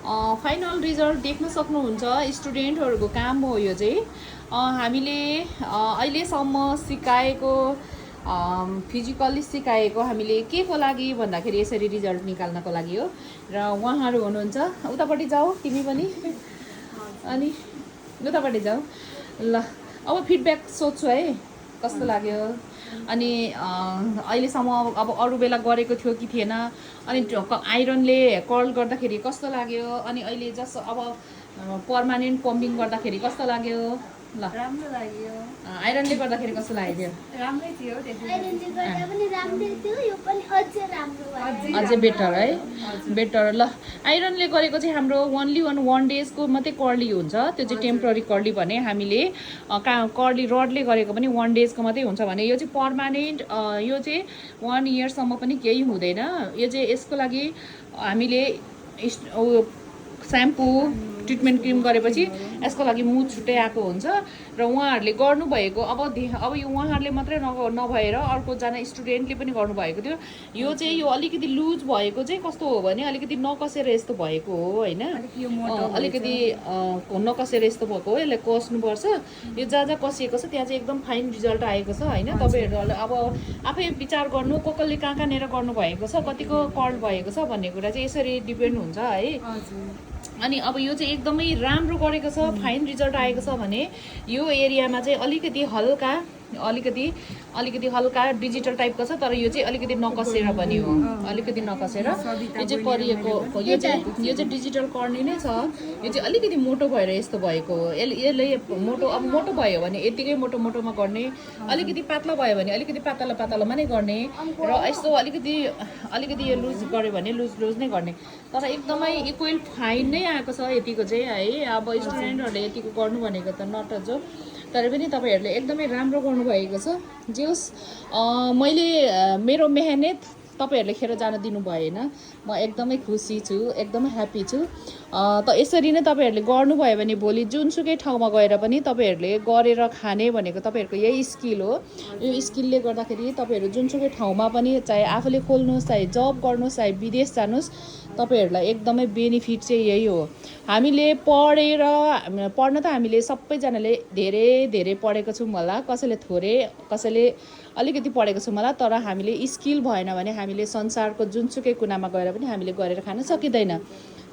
Final result देख्न सक्नुहुन्छ स्टुडेन्टहरूको काम हो यो चाहिँ। हामीले अहिलेसम्म सिकाएको फिजिकल्ली सिकाएको हामीले के को लागि भन्दाखेरि यसरी रिजल्ट निकाल्नको लागि हो। र उहाँहरू हुनुहुन्छ उतापट्टि जाऊ तिमी पनि अनि उतापट्टि जाऊ ल। अब फिडब्याक सोध्छु है कस्तो लाग्यो अनि अहिलेसम्म अब अरू बेला गरेको थियो कि थिएन अनि आइरनले कर्ल गर्दाखेरि कस्तो लाग्यो अनि अहिले जस्ट अब पर्मानेन्ट पम्पिङ गर्दाखेरि कस्तो लाग्यो ल। राम्रो लाग्यो। आइरनले गर्दाखेरि कस्तो लाग्यो? राम्रै थियो। आइरनले गर्दा पनि राम्रै थियो, यो पनि अझै राम्रो भयो। अझै बेटर है, बेटर ल। आइरनले गरेको चाहिँ हाम्रो ओन्ली वान डेजको मात्रै कर्ली हुन्छ, त्यो चाहिँ टेम्पोररी कर्ली भने हामीले कर्ली रडले गरेको पनि 1 डेजको मात्रै हुन्छ भने यो चाहिँ पर्मानेन्ट यो चाहिँ 1 इयरसम्म पनि केही हुँदैन। यो चाहिँ यसको लागि हामीले स्याम्पू ट्रिटमेन्ट क्रिम गरेपछि यसको लागि मुड छुट्टै आएको हुन्छ र उहाँहरूले गर्नुभएको अब यो उहाँहरूले मात्रै नभएर अर्कोजना स्टुडेन्टले पनि गर्नुभएको थियो। यो चाहिँ यो अलिकति लुज भएको चाहिँ कस्तो हो भने अलिकति नकसेर यस्तो भएको हो होइन, अलिकति नकसेर यस्तो भएको हो। यसलाई कस्नुपर्छ, यो जहाँ कसिएको छ त्यहाँ चाहिँ एकदम फाइन रिजल्ट आएको छ होइन। तपाईँहरूले अब आफै विचार गर्नु कसले कहाँनिर गर्नुभएको छ, कतिको कर्ल भएको छ भन्ने कुरा चाहिँ यसरी डिपेन्ड हुन्छ है। अनि अब यो चाहिँ एकदमै राम्रो गरेको छ, फाइन रिजल्ट आएको छ भने यो एरियामा चाहिँ अलिकति हल्का डिजिटल टाइपको छ, तर यो चाहिँ अलिकति नकसेर पनि हो, अलिकति नकसेर यो चाहिँ परिएको। यो चाहिँ डिजिटल कर्नी नै छ, यो चाहिँ अलिकति मोटो भएर यस्तो भएको हो। यसले मोटो भयो भने यतिकै मोटोमा गर्ने, अलिकति पातला भयो भने अलिकति पातलामा नै गर्ने र यस्तो अलिकति यो लुज गऱ्यो भने लुज नै गर्ने। तर एकदमै इक्वल फाइन नै आएको छ यतिको चाहिँ है। अब स्टुडेन्टहरूले यतिको गर्नु भनेको त नट अ जोक, तर पनि तपाईँहरूले एकदमै राम्रो गर्नुभएको छ। जे होस् मैले मेरो मेहनत तपाईँहरूले खेर जान दिनु भएन, म एकदमै खुसी छु, एकदमै ह्याप्पी छु। त यसरी नै तपाईँहरूले गर्नुभयो भने भोलि जुनसुकै ठाउँमा गएर पनि तपाईँहरूले गरेर खाने भनेको तपाईँहरूको यही स्किल हो। यो स्किलले गर्दाखेरि तपाईँहरू जुनसुकै ठाउँमा पनि चाहे आफूले खोल्नुहोस्, चाहे जब गर्नुहोस्, चाहे विदेश जानुहोस्, तपाईँहरूलाई एकदमै बेनिफिट चाहिँ यही हो। हामीले पढ्न त हामीले सबैजनाले धेरै पढेको छौँ होला, कसैले थोरै, कसैले अलिकति पढेको छौँ होला, तर हामीले स्किल भएन भने हामीले संसारको जुनसुकै कुनामा गएर पनि हामीले गरेर खान सकिँदैन।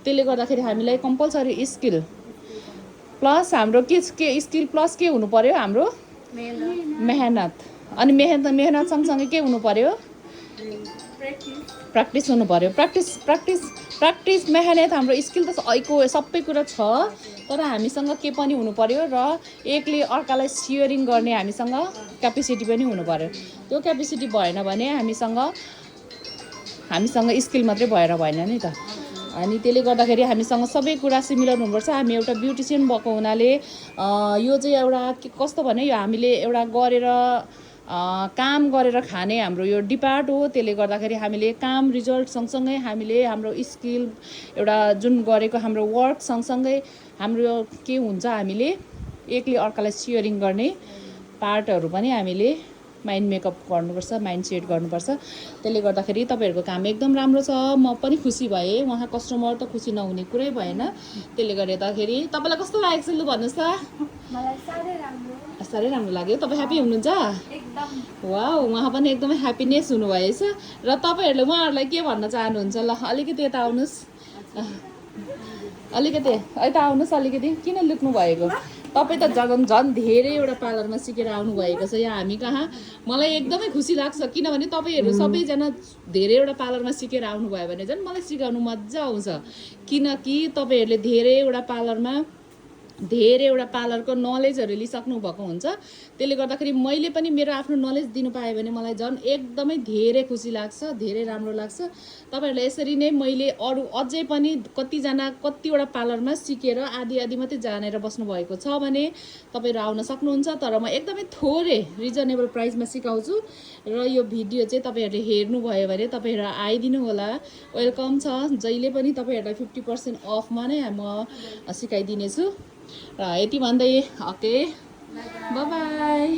त्यसले गर्दाखेरि हामीलाई कम्पलसरी स्किल प्लस हाम्रो के स्किल प्लस के हुनु पर्यो, हाम्रो मेहनत। अनि मेहनत सँगसँगै के हुनु पर्यो, प्र्याक्टिस हुनु पर्यो। प्र्याक्टिस मेहनत हाम्रो स्किल त सबै कुरा छ, तर हामीसँग के पनि हुनु पर्यो र एकले अर्कालाई सेयरिङ गर्ने हामीसँग क्यापेसिटी पनि हुनु पर्यो। त्यो क्यापेसिटी भएन भने हामीसँग स्किल मात्रै भएर भएन नि त। अनि त्यसले गर्दाखेरि हामीसँग सबै कुरा सिमिलर हुनुपर्छ। हामी एउटा ब्युटिसियन भएको हुनाले यो चाहिँ एउटा कस्तो भने यो हामीले एउटा गरेर काम गरेर खाने हाम्रो यो डिपार्ट हो। त्यसले गर्दाखेरि हामीले काम रिजल्ट सँगसँगै हामीले हाम्रो स्किल एउटा जुन गरेको हाम्रो वर्क सँगसँगै हाम्रो के हुन्छ, हामीले एकले अर्कालाई सेयरिङ गर्ने पार्टहरू पनि हामीले माइन्ड मेकअप गर्नुपर्छ, माइन्ड सेट गर्नुपर्छ। त्यसले गर्दाखेरि तपाईँहरूको काम एकदम राम्रो छ, म पनि खुसी भएँ। उहाँ कस्टमर त खुसी नहुने कुरै भएन। त्यसले गर्दाखेरि तपाईँलाई कस्तो लागेको छ लु भन्नुहोस् त। मलाई साह्रै राम्रो लाग्यो। तपाईँ ह्याप्पी हुनुहुन्छ? एकदम। वाउ, उहाँ पनि एकदमै ह्याप्पिनेस हुनुभएछ। र तपाईँहरूले उहाँहरूलाई के भन्न चाहनुहुन्छ ल? अलिकति यता आउनुहोस्, अलिकति किन लुक्नु भएको? तपाईँ त झन् धेरैवटा पार्लरमा सिकेर आउनुभएको छ यहाँ हामी कहाँ। मलाई एकदमै खुसी लाग्छ, किनभने तपाईँहरू सबैजना धेरैवटा पार्लरमा सिकेर आउनुभयो भने झन् मलाई सिकाउनु मजा आउँछ। किनकि तपाईँहरूले धेरैवटा पार्लरको नलेजहरू लिइसक्नु भएको हुन्छ। त्यसले गर्दाखेरि मैले पनि मेरो आफ्नो नलेज दिनु पाएँ भने मलाई झन् एकदमै धेरै खुसी लाग्छ, धेरै राम्रो लाग्छ। तपाईँहरूलाई यसरी नै मैले अरू अझै पनि कतिवटा पार्लरमा सिकेर आधी मात्रै जानेर बस्नुभएको छ भने तपाईँहरू आउन सक्नुहुन्छ। तर म एकदमै थोरै रिजनेबल प्राइसमा सिकाउँछु र यो भिडियो चाहिँ तपाईँहरूले हेर्नुभयो भने तपाईँहरू आइदिनु होला, वेलकम छ। जहिले पनि तपाईँहरूलाई 50% अफमा नै म सिकाइदिनेछु। र यति भन्दै ओके, बाई बाई।